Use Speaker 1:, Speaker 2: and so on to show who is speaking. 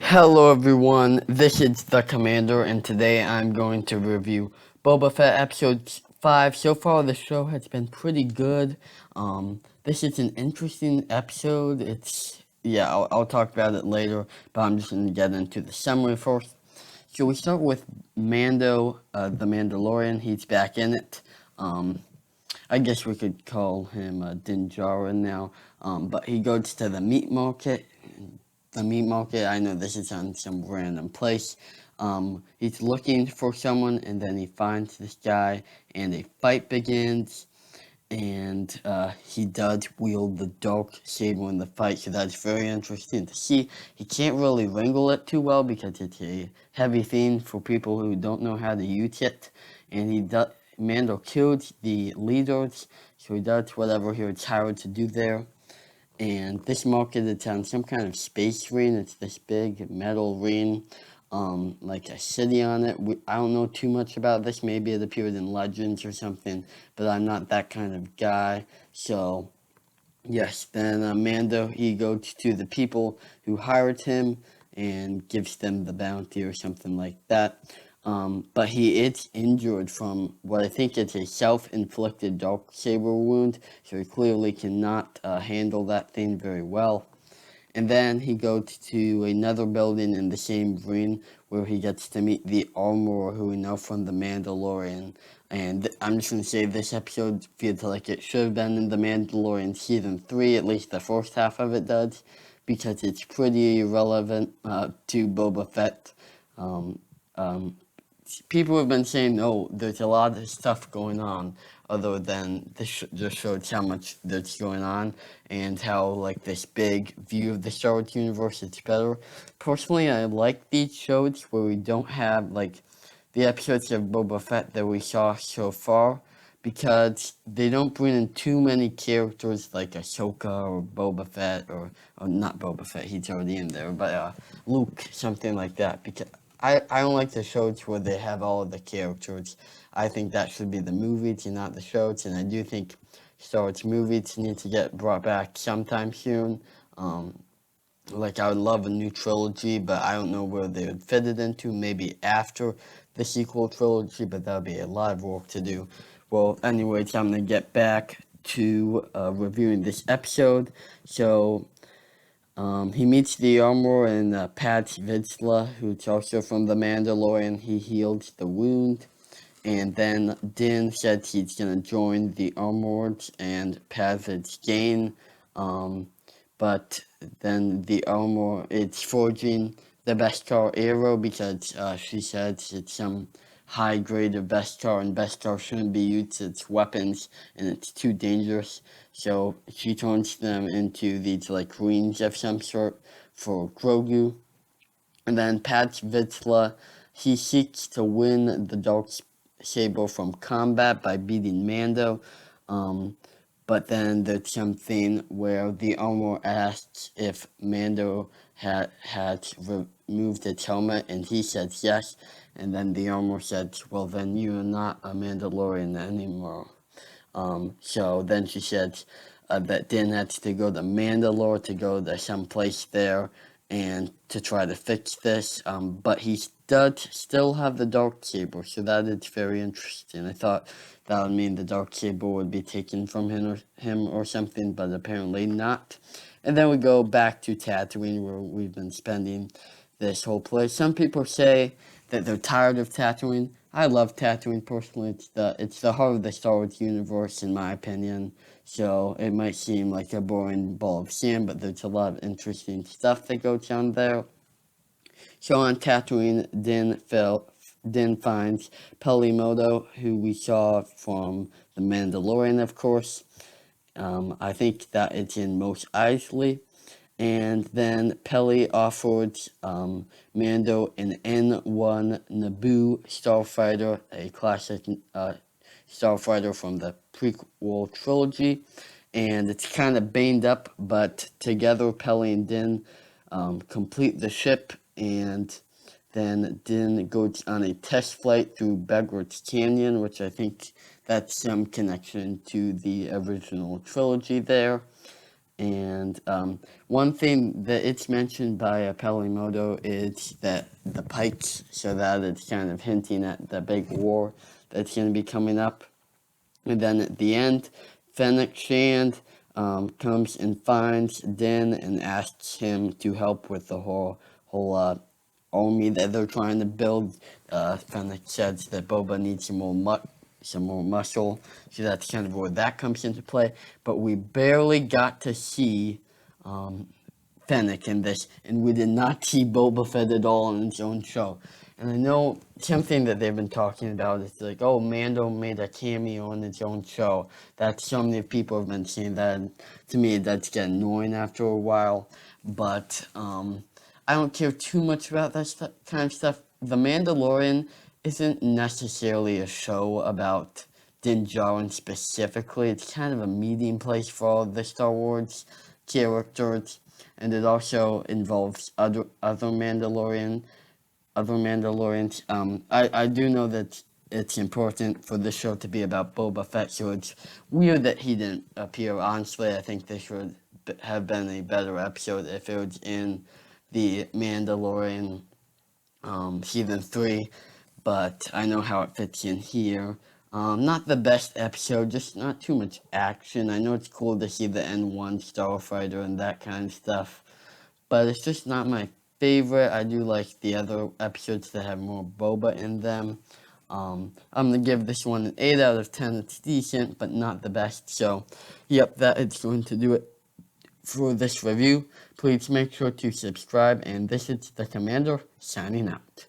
Speaker 1: Hello everyone, this is the Commander, and today I'm going to review Boba Fett episode 5. So far the show has been pretty good. This is an interesting episode. I'll talk about it later, but I'm just going to get into the summary first. So we start with Mando, the Mandalorian. He's back in it. I guess we could call him Din Djarin now, but he goes to the meat market. I know this is on some random place. He's looking for someone, and then he finds this guy, and a fight begins. And he does wield the dark saber in the fight, so that's very interesting to see. He can't really wrangle it too well because it's a heavy thing for people who don't know how to use it. And Mando killed the leaders, so he does whatever he was hired to do there. And this market is on some kind of space ring. It's this big metal ring, like a city on it. I don't know too much about this. Maybe it appeared in Legends or something, but I'm not that kind of guy. So, yes, then Mando, he goes to the people who hired him and gives them the bounty or something like that. But he is injured from what I think is a self-inflicted dark saber wound, so he clearly cannot handle that thing very well. And then he goes to another building in the same ring where he gets to meet the armorer who we know from The Mandalorian. And I'm just going to say this episode feels like it should have been in The Mandalorian Season 3, at least the first half of it does, because it's pretty relevant to Boba Fett. Um, um, People have been saying, oh, there's a lot of stuff going on other than this just shows how much that's going on and how, like, this big view of the Star Wars universe is better. Personally, I like these shows where we don't have, like, the episodes of Boba Fett that we saw so far because they don't bring in too many characters like Ahsoka or Boba Fett or not Boba Fett, he's already in there, but Luke, something like that. Because I don't like the shows where they have all of the characters. I think that should be the movies and not the shows, and I do think Star Wars movies need to get brought back sometime soon. Like, I would love a new trilogy, but I don't know where they would fit it into. Maybe after the sequel trilogy, but that would be a lot of work to do. Well, anyways, I'm going to get back to reviewing this episode. So, he meets the armorer and Pat Vizsla, who's also from The Mandalorian. He heals the wound. And then Din said he's going to join the armorers and Paz's gain. But then the armor is forging the Beskar arrow because she says it's some high grade of Beskar, and Beskar shouldn't be used as weapons and it's too dangerous. So she turns them into these like rings of some sort for Grogu. And then Pat Vizsla, he seeks to win the dark saber from combat by beating Mando. But then there's something where the armor asks if Mando had removed his helmet, and he says yes. And then the armor says, well, then you're not a Mandalorian anymore. So then she said that Din had to go to Mandalore to go to some place there and to try to fix this. But he does still have the dark saber, so that is very interesting. I thought that would mean the dark saber would be taken from him or something, but apparently not. And then we go back to Tatooine, where we've been spending this whole place. Some people say that they're tired of Tatooine. I love Tatooine personally. It's the heart of the Star Wars universe, in my opinion. So it might seem like a boring ball of sand, but there's a lot of interesting stuff that goes on there. So on Tatooine, Din finds Pelimoto, who we saw from The Mandalorian, of course. I think that it's in Mos Eisley. And then Peli offered Mando an N1 Naboo starfighter, a classic starfighter from the prequel trilogy. And it's kind of banged up, but together Peli and Din complete the ship, and then Din goes on a test flight through Begwart's Canyon, which I think that's some connection to the original trilogy there. And one thing that it's mentioned by Pelimoto is that the pikes, so that it's kind of hinting at the big war that's going to be coming up. And then at the end, Fennec Shand comes and finds Din and asks him to help with the whole army that they're trying to build. Fennec says that Boba needs some more muscle, so that's kind of where that comes into play. But we barely got to see Fennec in this, and we did not see Boba Fett at all in its own show. And I know something that they've been talking about is like, oh, Mando made a cameo in its own show. That's so many people have been saying that. To me, that's getting annoying after a while. But I don't care too much about that kind of stuff. The Mandalorian isn't necessarily a show about Din Djarin specifically. It's kind of a meeting place for all the Star Wars characters, and it also involves other Mandalorians. I do know that it's important for the show to be about Boba Fett, so it's weird that he didn't appear. Honestly, I think this would have been a better episode if it was in the Mandalorian season 3, but I know how it fits in here. Not the best episode, just not too much action. I know it's cool to see the N1 starfighter and that kind of stuff, but it's just not my favorite. I do like the other episodes that have more Boba in them. I'm gonna give this one an 8 out of 10. It's decent, but not the best. So, yep, that is going to do it for this review. Please make sure to subscribe, and this is the Commander signing out.